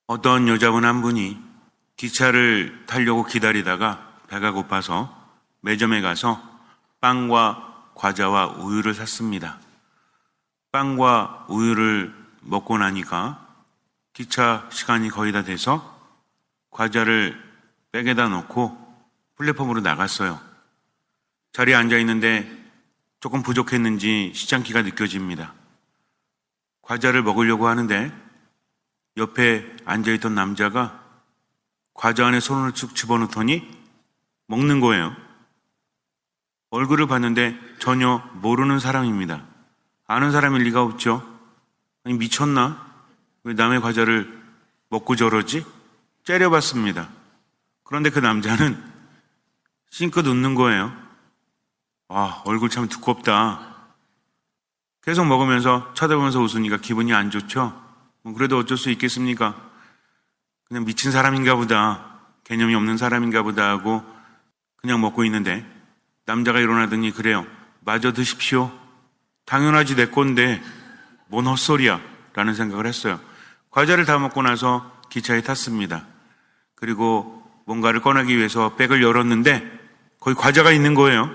어떤 여자분 한 분이 기차를 타려고 기다리다가 배가 고파서 매점에 가서 빵과 과자와 우유를 샀습니다. 빵과 우유를 먹고 나니까 기차 시간이 거의 다 돼서 과자를 백에다 넣고 플랫폼으로 나갔어요. 자리에 앉아 있는데 조금 부족했는지 시장기가 느껴집니다. 과자를 먹으려고 하는데 옆에 앉아있던 남자가 과자 안에 손을 쭉 집어넣더니 먹는 거예요. 얼굴을 봤는데 전혀 모르는 사람입니다. 아는 사람일 리가 없죠. 아니, 미쳤나? 왜 남의 과자를 먹고 저러지? 째려봤습니다. 그런데 그 남자는 싱긋 웃는 거예요. 아, 얼굴 참 두껍다. 계속 먹으면서 쳐다보면서 웃으니까 기분이 안 좋죠? 그래도 어쩔 수 있겠습니까? 그냥 미친 사람인가 보다, 개념이 없는 사람인가 보다 하고 그냥 먹고 있는데 남자가 일어나더니 그래요. 마저 드십시오. 당연하지, 내 건데 뭔 헛소리야 라는 생각을 했어요. 과자를 다 먹고 나서 기차에 탔습니다. 그리고 뭔가를 꺼내기 위해서 백을 열었는데 거기 과자가 있는 거예요.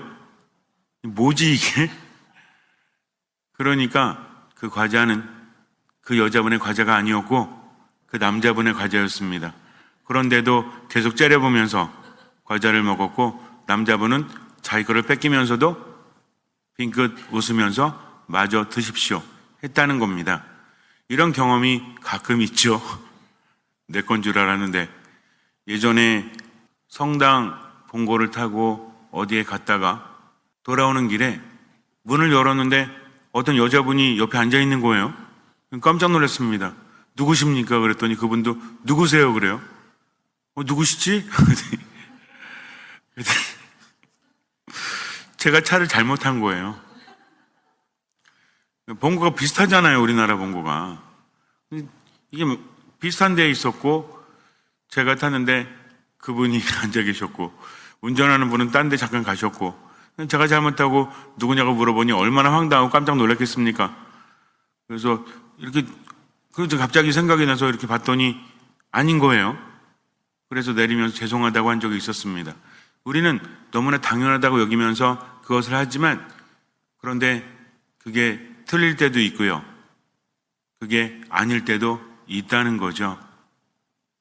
뭐지 이게? 그러니까 그 과자는 그 여자분의 과자가 아니었고 그 남자분의 과자였습니다. 그런데도 계속 째려보면서 과자를 먹었고 남자분은 자기 거를 뺏기면서도 빙긋 웃으면서 마저 드십시오 했다는 겁니다. 이런 경험이 가끔 있죠. 내 건 줄 알았는데. 예전에 성당 봉고를 타고 어디에 갔다가 돌아오는 길에 문을 열었는데 어떤 여자분이 옆에 앉아 있는 거예요. 깜짝 놀랐습니다. 누구십니까? 그랬더니 그분도 누구세요? 그래요. 누구시지? 제가 차를 잘못한 거예요. 봉고가 비슷하잖아요. 우리나라 봉고가. 이게 비슷한 데에 있었고 제가 탔는데 그분이 앉아 계셨고 운전하는 분은 딴 데 잠깐 가셨고 제가 잘못하고 누구냐고 물어보니 얼마나 황당하고 깜짝 놀랐겠습니까? 그래서 이렇게 그래서 갑자기 생각이 나서 이렇게 봤더니 아닌 거예요. 그래서 내리면서 죄송하다고 한 적이 있었습니다. 우리는 너무나 당연하다고 여기면서 그것을 하지만 그런데 그게 틀릴 때도 있고요. 그게 아닐 때도 있다는 거죠.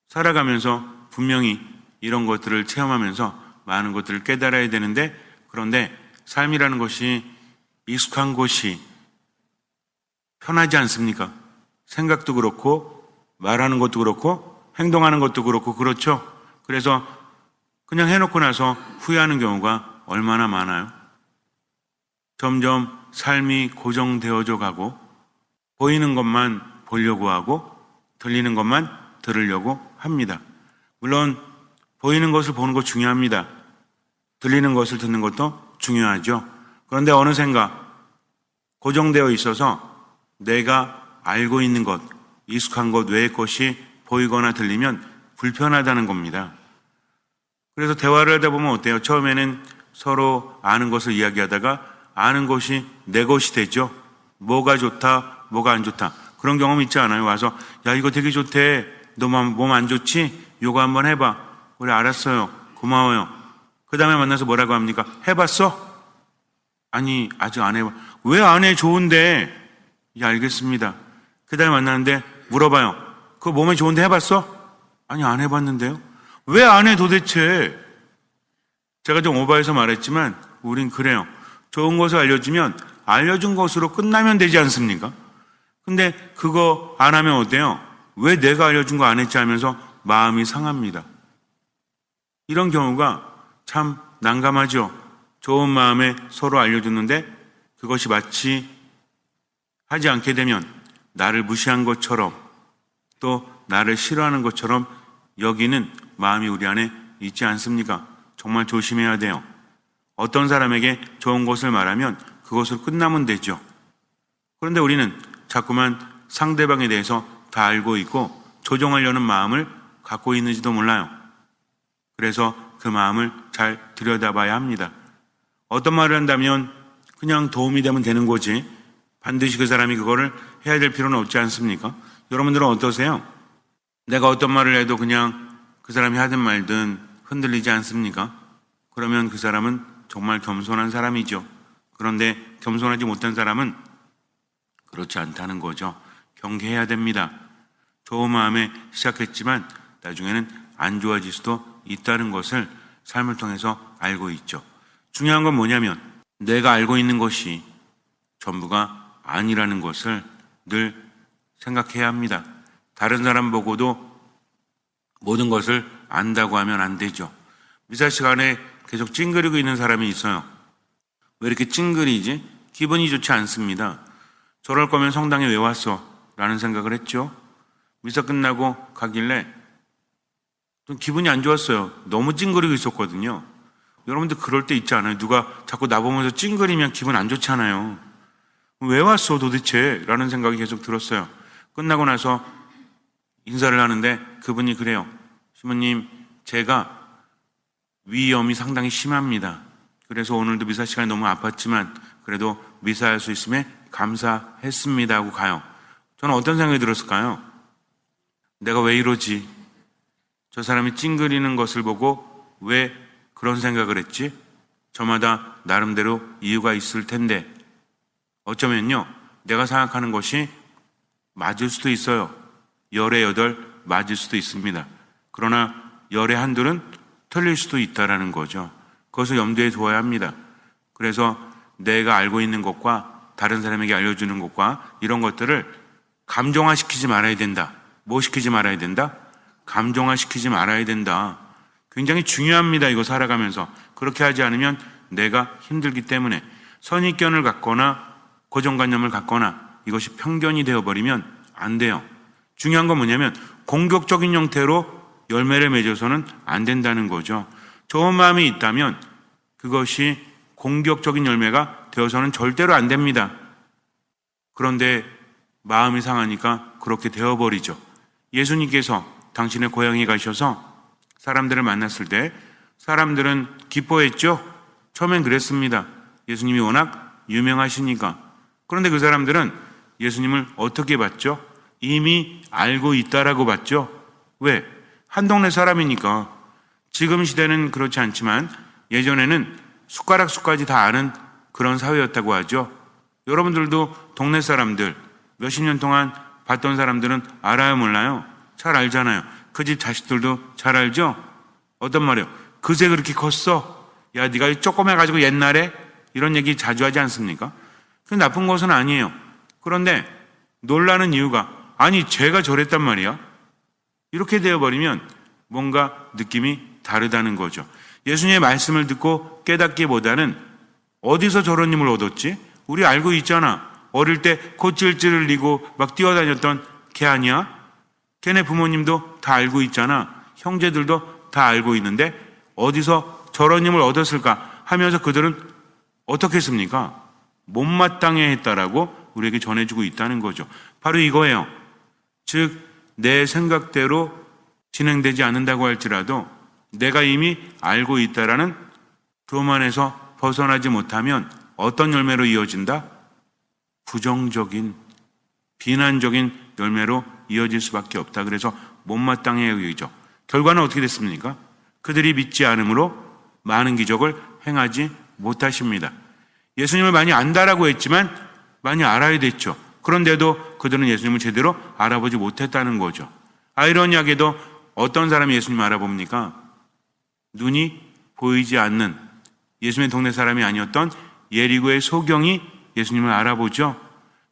살아가면서 분명히 이런 것들을 체험하면서 많은 것들을 깨달아야 되는데 그런데 삶이라는 것이 익숙한 것이 편하지 않습니까? 생각도 그렇고 말하는 것도 그렇고 행동하는 것도 그렇고 그렇죠. 그래서 그냥 해놓고 나서 후회하는 경우가 얼마나 많아요. 점점 삶이 고정되어져 가고 보이는 것만 보려고 하고 들리는 것만 들으려고 합니다. 물론 보이는 것을 보는 것 중요합니다. 들리는 것을 듣는 것도 중요하죠. 그런데 어느샌가 고정되어 있어서 내가 알고 있는 것, 익숙한 것 외의 것이 보이거나 들리면 불편하다는 겁니다. 그래서 대화를 하다 보면 어때요? 처음에는 서로 아는 것을 이야기하다가 아는 것이 내 것이 되죠. 뭐가 좋다, 뭐가 안 좋다. 그런 경험 있지 않아요? 와서 야 이거 되게 좋대. 너 몸 안 좋지? 요거 한번 해봐. 그래 알았어요. 고마워요. 그 다음에 만나서 뭐라고 합니까? 해봤어? 아니 아직 안 해봐. 왜 안 해? 좋은데. 예 알겠습니다. 그 다음에 만나는데 물어봐요. 그거 몸에 좋은데 해봤어? 아니 안 해봤는데요. 왜 안 해 도대체? 제가 좀 오버해서 말했지만 우린 그래요. 좋은 것을 알려주면 알려준 것으로 끝나면 되지 않습니까? 근데 그거 안 하면 어때요? 왜 내가 알려준 거 안 했지 하면서 마음이 상합니다. 이런 경우가 참 난감하죠. 좋은 마음에 서로 알려줬는데 그것이 마치 하지 않게 되면 나를 무시한 것처럼 또 나를 싫어하는 것처럼 여기는 마음이 우리 안에 있지 않습니까? 정말 조심해야 돼요. 어떤 사람에게 좋은 것을 말하면 그것으로 끝나면 되죠. 그런데 우리는 자꾸만 상대방에 대해서 다 알고 있고 조종하려는 마음을 갖고 있는지도 몰라요. 그래서 그 마음을 잘 들여다봐야 합니다. 어떤 말을 한다면 그냥 도움이 되면 되는 거지 반드시 그 사람이 그거를 해야 될 필요는 없지 않습니까? 여러분들은 어떠세요? 내가 어떤 말을 해도 그냥 그 사람이 하든 말든 흔들리지 않습니까? 그러면 그 사람은 정말 겸손한 사람이죠. 그런데 겸손하지 못한 사람은 그렇지 않다는 거죠. 경계해야 됩니다. 좋은 마음에 시작했지만 나중에는 안 좋아질 수도 있다는 것을 삶을 통해서 알고 있죠. 중요한 건 뭐냐면 내가 알고 있는 것이 전부가 아니라는 것을 늘 생각해야 합니다. 다른 사람 보고도 모든 것을 안다고 하면 안 되죠. 미사 시간에 계속 찡그리고 있는 사람이 있어요. 왜 이렇게 찡그리지? 기분이 좋지 않습니다. 저럴 거면 성당에 왜 왔어? 라는 생각을 했죠. 미사 끝나고 가길래 좀 기분이 안 좋았어요. 너무 찡그리고 있었거든요. 여러분들 그럴 때 있지 않아요? 누가 자꾸 나보면서 찡그리면 기분 안 좋잖아요. 왜 왔어 도대체? 라는 생각이 계속 들었어요. 끝나고 나서 인사를 하는데 그분이 그래요. 시모님, 제가 위염이 상당히 심합니다. 그래서 오늘도 미사 시간이 너무 아팠지만 그래도 미사할 수 있음에 감사했습니다 하고 가요. 저는 어떤 생각이 들었을까요? 내가 왜 이러지? 저 사람이 찡그리는 것을 보고 왜 그런 생각을 했지? 저마다 나름대로 이유가 있을 텐데 어쩌면요 내가 생각하는 것이 맞을 수도 있어요. 열에 여덟 맞을 수도 있습니다. 그러나 열에 한둘은 틀릴 수도 있다라는 거죠. 그것을 염두에 두어야 합니다. 그래서 내가 알고 있는 것과 다른 사람에게 알려주는 것과 이런 것들을 감정화시키지 말아야 된다. 뭐 시키지 말아야 된다? 감정화시키지 말아야 된다. 굉장히 중요합니다. 이거 살아가면서. 그렇게 하지 않으면 내가 힘들기 때문에 선입견을 갖거나 고정관념을 갖거나 이것이 편견이 되어버리면 안 돼요. 중요한 건 뭐냐면 공격적인 형태로 열매를 맺어서는 안 된다는 거죠. 좋은 마음이 있다면 그것이 공격적인 열매가 되어서는 절대로 안 됩니다. 그런데 마음이 상하니까 그렇게 되어버리죠. 예수님께서 당신의 고향에 가셔서 사람들을 만났을 때 사람들은 기뻐했죠. 처음엔 그랬습니다. 예수님이 워낙 유명하시니까. 그런데 그 사람들은 예수님을 어떻게 봤죠? 이미 알고 있다라고 봤죠. 왜? 한 동네 사람이니까. 지금 시대는 그렇지 않지만 예전에는 숟가락 숟까지 다 아는 그런 사회였다고 하죠. 여러분들도 동네 사람들 몇십 년 동안 봤던 사람들은 알아요 몰라요? 잘 알잖아요. 그 집 자식들도 잘 알죠? 어떤 말이에요? 그새 그렇게 컸어? 야 네가 조그매가지고 옛날에? 이런 얘기 자주 하지 않습니까? 그게 나쁜 것은 아니에요. 그런데 놀라는 이유가 아니 쟤가 저랬단 말이야? 이렇게 되어버리면 뭔가 느낌이 다르다는 거죠. 예수님의 말씀을 듣고 깨닫기보다는 어디서 저런 힘을 얻었지? 우리 알고 있잖아. 어릴 때 콧질질 흘리고 막 뛰어다녔던 걔 아니야? 걔네 부모님도 다 알고 있잖아. 형제들도 다 알고 있는데 어디서 저런 힘을 얻었을까 하면서 그들은 어떻게 했습니까? 못마땅해 했다라고 우리에게 전해주고 있다는 거죠. 바로 이거예요. 즉 내 생각대로 진행되지 않는다고 할지라도 내가 이미 알고 있다라는 교만에서 벗어나지 못하면 어떤 열매로 이어진다? 부정적인, 비난적인 열매로 이어질 수밖에 없다. 그래서 못마땅해 여기죠. 결과는 어떻게 됐습니까? 그들이 믿지 않으므로 많은 기적을 행하지 못하십니다. 예수님을 많이 안다라고 했지만 많이 알아야 됐죠. 그런데도 그들은 예수님을 제대로 알아보지 못했다는 거죠. 아이러니하게도 어떤 사람이 예수님을 알아봅니까? 눈이 보이지 않는 예수님의 동네 사람이 아니었던 예리고의 소경이 예수님을 알아보죠.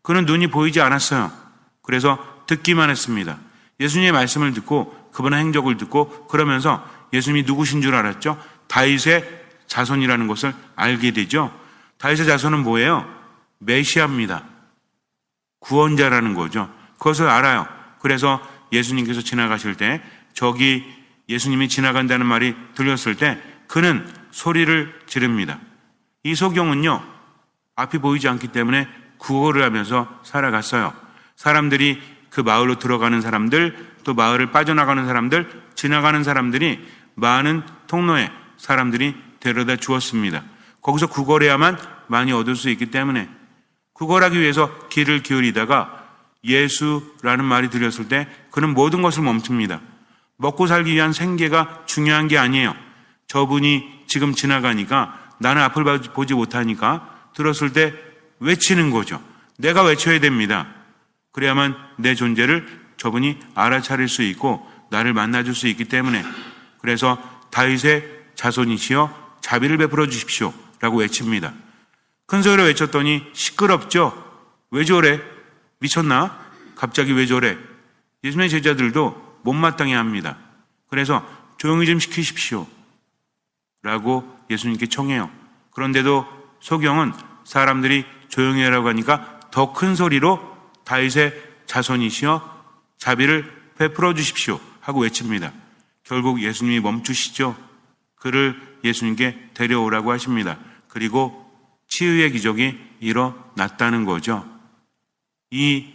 그는 눈이 보이지 않았어요. 그래서 듣기만 했습니다. 예수님의 말씀을 듣고 그분의 행적을 듣고 그러면서 예수님이 누구신 줄 알았죠. 다윗의 자손이라는 것을 알게 되죠. 다윗의 자손은 뭐예요? 메시아입니다. 구원자라는 거죠. 그것을 알아요. 그래서 예수님께서 지나가실 때 저기 예수님이 지나간다는 말이 들렸을 때 그는 소리를 지릅니다. 이 소경은요 앞이 보이지 않기 때문에 구걸을 하면서 살아갔어요. 사람들이 그 마을로 들어가는 사람들 또 마을을 빠져나가는 사람들 지나가는 사람들이 많은 통로에 사람들이 데려다 주었습니다. 거기서 구걸해야만 많이 얻을 수 있기 때문에 구걸하기 위해서 길을 기울이다가 예수라는 말이 들렸을 때 그는 모든 것을 멈춥니다. 먹고 살기 위한 생계가 중요한 게 아니에요. 저분이 지금 지나가니까 나는 앞을 보지 못하니까 들었을 때 외치는 거죠. 내가 외쳐야 됩니다. 그래야만 내 존재를 저분이 알아차릴 수 있고 나를 만나줄 수 있기 때문에. 그래서 다윗의 자손이시여 자비를 베풀어 주십시오 라고 외칩니다. 큰 소리로 외쳤더니 시끄럽죠. 왜 저래? 미쳤나? 갑자기 왜 저래? 예수님의 제자들도 못마땅해 합니다. 그래서 조용히 좀 시키십시오 라고 예수님께 청해요. 그런데도 소경은 사람들이 조용히 하라고 하니까 더 큰 소리로 다윗의 자손이시여 자비를 베풀어 주십시오 하고 외칩니다. 결국 예수님이 멈추시죠. 그를 예수님께 데려오라고 하십니다. 그리고 치유의 기적이 일어났다는 거죠. 이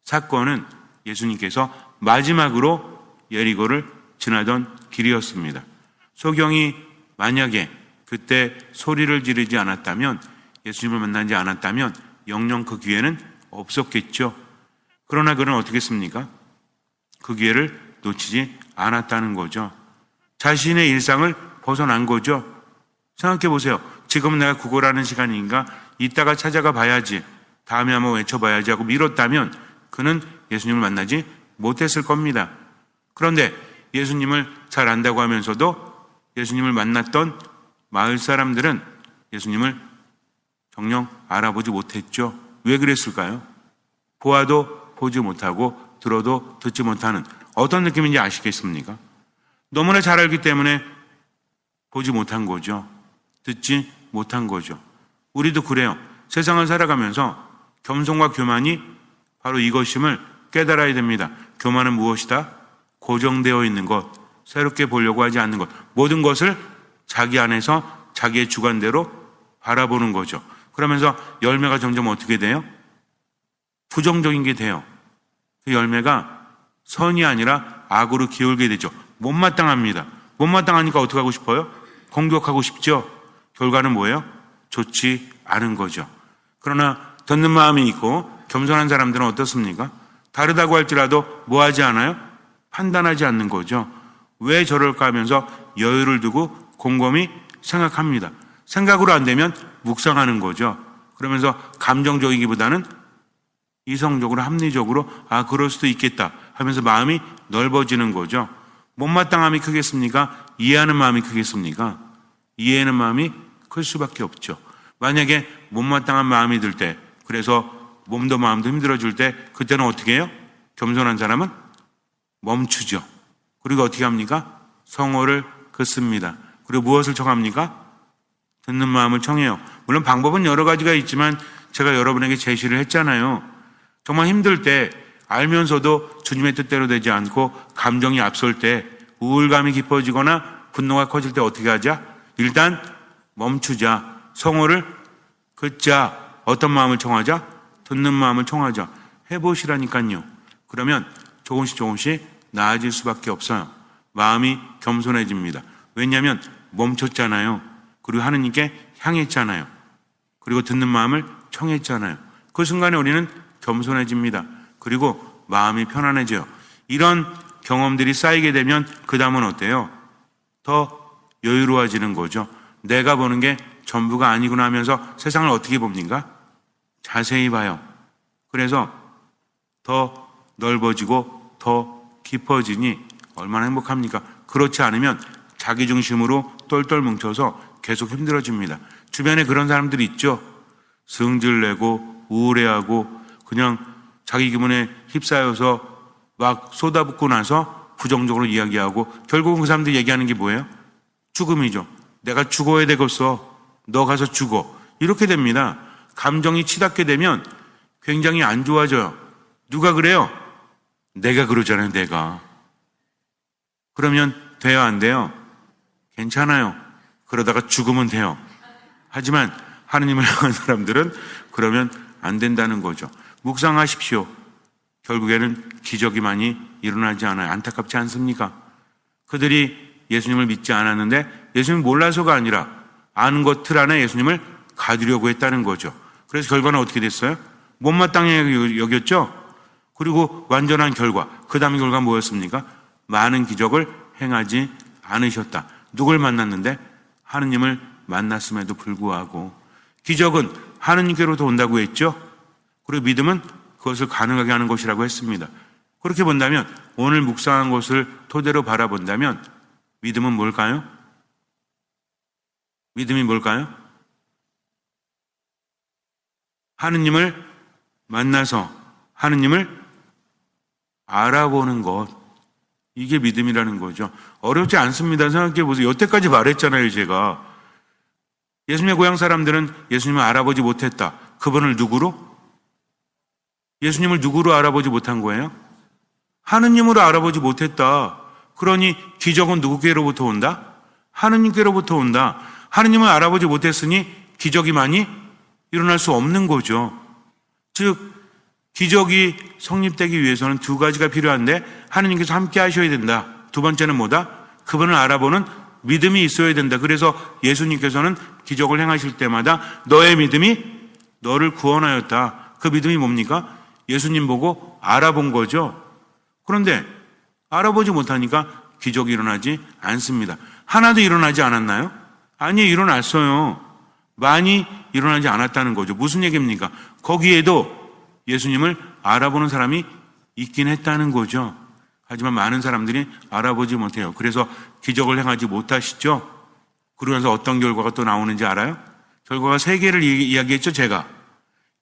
사건은 예수님께서 마지막으로 예리고를 지나던 길이었습니다. 소경이 만약에 그때 소리를 지르지 않았다면, 예수님을 만나지 않았다면 영영 그 기회는 없었겠죠. 그러나 그는 어떻게 했습니까? 그 기회를 놓치지 않았다는 거죠. 자신의 일상을 벗어난 거죠. 생각해 보세요. 지금은 내가 구걸하는 시간인가? 이따가 찾아가 봐야지, 다음에 한번 외쳐봐야지 하고 미뤘다면 그는 예수님을 만나지 못했을 겁니다. 그런데 예수님을 잘 안다고 하면서도 예수님을 만났던 마을 사람들은 예수님을 정녕 알아보지 못했죠. 왜 그랬을까요? 보아도 보지 못하고 들어도 듣지 못하는, 어떤 느낌인지 아시겠습니까? 너무나 잘 알기 때문에 보지 못한 거죠. 듣지 못한 거죠. 우리도 그래요. 세상을 살아가면서 겸손과 교만이 바로 이것임을 깨달아야 됩니다. 교만은 무엇이다? 고정되어 있는 것, 새롭게 보려고 하지 않는 것, 모든 것을 자기 안에서 자기의 주관대로 바라보는 거죠. 그러면서 열매가 점점 어떻게 돼요? 부정적인 게 돼요. 그 열매가 선이 아니라 악으로 기울게 되죠. 못마땅합니다. 못마땅하니까 어떻게 하고 싶어요? 공격하고 싶죠. 결과는 뭐예요? 좋지 않은 거죠. 그러나 듣는 마음이 있고 겸손한 사람들은 어떻습니까? 다르다고 할지라도 뭐 하지 않아요? 판단하지 않는 거죠. 왜 저럴까 하면서 여유를 두고 곰곰이 생각합니다. 생각으로 안 되면 묵상하는 거죠. 그러면서 감정적이기보다는 이성적으로 합리적으로 그럴 수도 있겠다 하면서 마음이 넓어지는 거죠. 못마땅함이 크겠습니까? 이해하는 마음이 크겠습니까? 이해하는 마음이 클 수밖에 없죠. 만약에 못마땅한 마음이 들 때, 그래서 몸도 마음도 힘들어질 때, 그때는 어떻게 해요? 겸손한 사람은 멈추죠. 그리고 어떻게 합니까? 성호를 긋습니다. 그리고 무엇을 청합니까? 듣는 마음을 청해요. 물론 방법은 여러 가지가 있지만 제가 여러분에게 제시를 했잖아요. 정말 힘들 때, 알면서도 주님의 뜻대로 되지 않고 감정이 앞설 때, 우울감이 깊어지거나 분노가 커질 때 어떻게 하자? 일단 멈추자. 성호를 긋자. 어떤 마음을 청하자? 듣는 마음을 청하자. 해보시라니까요. 그러면 조금씩 나아질 수밖에 없어요. 마음이 겸손해집니다. 왜냐하면 멈췄잖아요. 그리고 하느님께 향했잖아요. 그리고 듣는 마음을 청했잖아요. 그 순간에 우리는 겸손해집니다. 그리고 마음이 편안해져요. 이런 경험들이 쌓이게 되면 그 다음은 어때요? 더 여유로워지는 거죠. 내가 보는 게 전부가 아니구나 하면서 세상을 어떻게 봅니까? 자세히 봐요. 그래서 더 넓어지고 더 깊어지니 얼마나 행복합니까? 그렇지 않으면 자기중심으로 똘똘 뭉쳐서 계속 힘들어집니다. 주변에 그런 사람들이 있죠. 승질내고 우울해하고 그냥 자기 기분에 휩싸여서 막 쏟아붓고 나서 부정적으로 이야기하고 결국은 그 사람들이 얘기하는 게 뭐예요? 죽음이죠. 내가 죽어야 되겠어. 너 가서 죽어. 이렇게 됩니다. 감정이 치닫게 되면 굉장히 안 좋아져요. 누가 그래요? 내가 그러잖아요. 내가. 그러면 돼요? 안 돼요? 괜찮아요. 그러다가 죽으면 돼요. 하지만 하느님을 향한 사람들은 그러면 안 된다는 거죠. 묵상하십시오. 결국에는 기적이 많이 일어나지 않아요. 안타깝지 않습니까? 그들이 예수님을 믿지 않았는데 예수님을 몰라서가 아니라 아는 것 틀 안에 예수님을 가두려고 했다는 거죠. 그래서 결과는 어떻게 됐어요? 못마땅해 여겼죠? 그리고 완전한 결과, 그 다음의 결과가 뭐였습니까? 많은 기적을 행하지 않으셨다. 누굴 만났는데? 하느님을 만났음에도 불구하고. 기적은 하느님께로부터 온다고 했죠. 그리고 믿음은 그것을 가능하게 하는 것이라고 했습니다. 그렇게 본다면 오늘 묵상한 것을 토대로 바라본다면 믿음은 뭘까요? 믿음이 뭘까요? 하느님을 만나서 하느님을 알아보는 것, 이게 믿음이라는 거죠. 어렵지 않습니다. 생각해 보세요. 여태까지 말했잖아요, 제가. 예수님의 고향 사람들은 예수님을 알아보지 못했다. 그분을 누구로? 예수님을 누구로 알아보지 못한 거예요? 하느님으로 알아보지 못했다. 그러니 기적은 누구께로부터 온다? 하느님께로부터 온다. 하느님을 알아보지 못했으니 기적이 많이 일어날 수 없는 거죠. 즉 기적이 성립되기 위해서는 두 가지가 필요한데 하느님께서 함께 하셔야 된다. 두 번째는 뭐다? 그분을 알아보는 믿음이 있어야 된다. 그래서 예수님께서는 기적을 행하실 때마다 너의 믿음이 너를 구원하였다. 그 믿음이 뭡니까? 예수님 보고 알아본 거죠. 그런데 알아보지 못하니까 기적이 일어나지 않습니다. 하나도 일어나지 않았나요? 아니, 일어났어요. 많이 일어나지 않았다는 거죠. 무슨 얘기입니까? 거기에도 예수님을 알아보는 사람이 있긴 했다는 거죠. 하지만 많은 사람들이 알아보지 못해요. 그래서 기적을 행하지 못하시죠. 그러면서 어떤 결과가 또 나오는지 알아요? 결과가 세 개를 이야기했죠, 제가.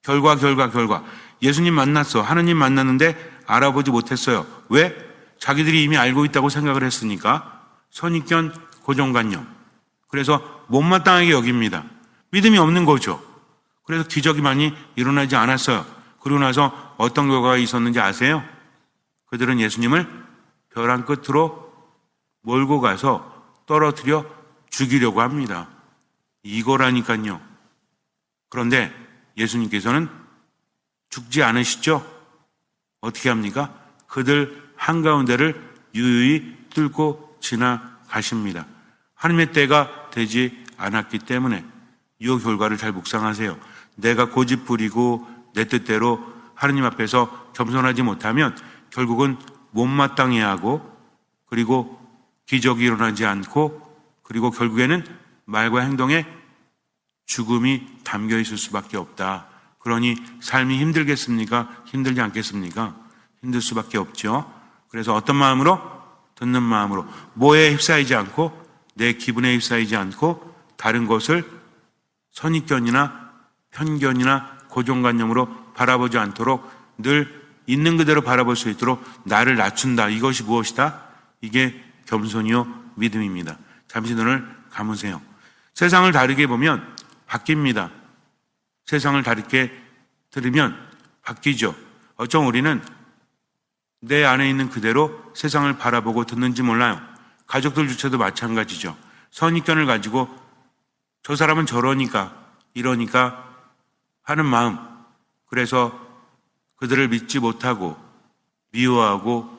결과. 예수님 만났어. 하느님 만났는데 알아보지 못했어요. 왜? 자기들이 이미 알고 있다고 생각을 했으니까. 선입견, 고정관념. 그래서 못마땅하게 여깁니다. 믿음이 없는 거죠. 그래서 기적이 많이 일어나지 않았어요. 그러고 나서 어떤 결과가 있었는지 아세요? 그들은 예수님을 벼랑 끝으로 몰고 가서 떨어뜨려 죽이려고 합니다. 이거라니까요. 그런데 예수님께서는 죽지 않으시죠? 어떻게 합니까? 그들 한가운데를 유유히 뚫고 지나가십니다. 하나님의 때가 되지 않았기 때문에 이 결과를 잘 묵상하세요. 내가 고집부리고 내 뜻대로 하느님 앞에서 겸손하지 못하면 결국은 못마땅해 하고 그리고 기적이 일어나지 않고 그리고 결국에는 말과 행동에 죽음이 담겨 있을 수밖에 없다. 그러니 삶이 힘들겠습니까? 힘들지 않겠습니까? 힘들 수밖에 없죠. 그래서 어떤 마음으로? 듣는 마음으로. 뭐에 휩싸이지 않고 내 기분에 휩싸이지 않고 다른 것을 선입견이나 편견이나 고정관념으로 바라보지 않도록 늘 있는 그대로 바라볼 수 있도록 나를 낮춘다. 이것이 무엇이다? 이게 겸손이요 믿음입니다. 잠시 눈을 감으세요. 세상을 다르게 보면 바뀝니다. 세상을 다르게 들으면 바뀌죠. 어쩜 우리는 내 안에 있는 그대로 세상을 바라보고 듣는지 몰라요. 가족들조차도 마찬가지죠. 선입견을 가지고 저 사람은 저러니까 이러니까 하는 마음, 그래서 그들을 믿지 못하고 미워하고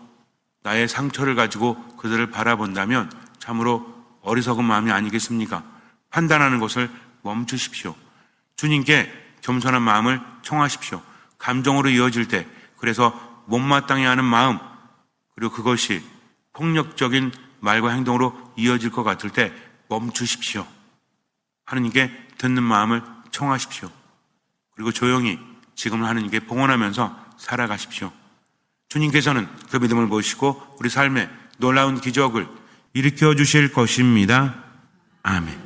나의 상처를 가지고 그들을 바라본다면 참으로 어리석은 마음이 아니겠습니까? 판단하는 것을 멈추십시오. 주님께 겸손한 마음을 청하십시오. 감정으로 이어질 때, 그래서 못마땅해 하는 마음, 그리고 그것이 폭력적인 말과 행동으로 이어질 것 같을 때 멈추십시오. 하느님께 듣는 마음을 청하십시오. 그리고 조용히 지금은 하느님께 봉헌하면서 살아가십시오. 주님께서는 그 믿음을 보시고 우리 삶에 놀라운 기적을 일으켜 주실 것입니다. 아멘.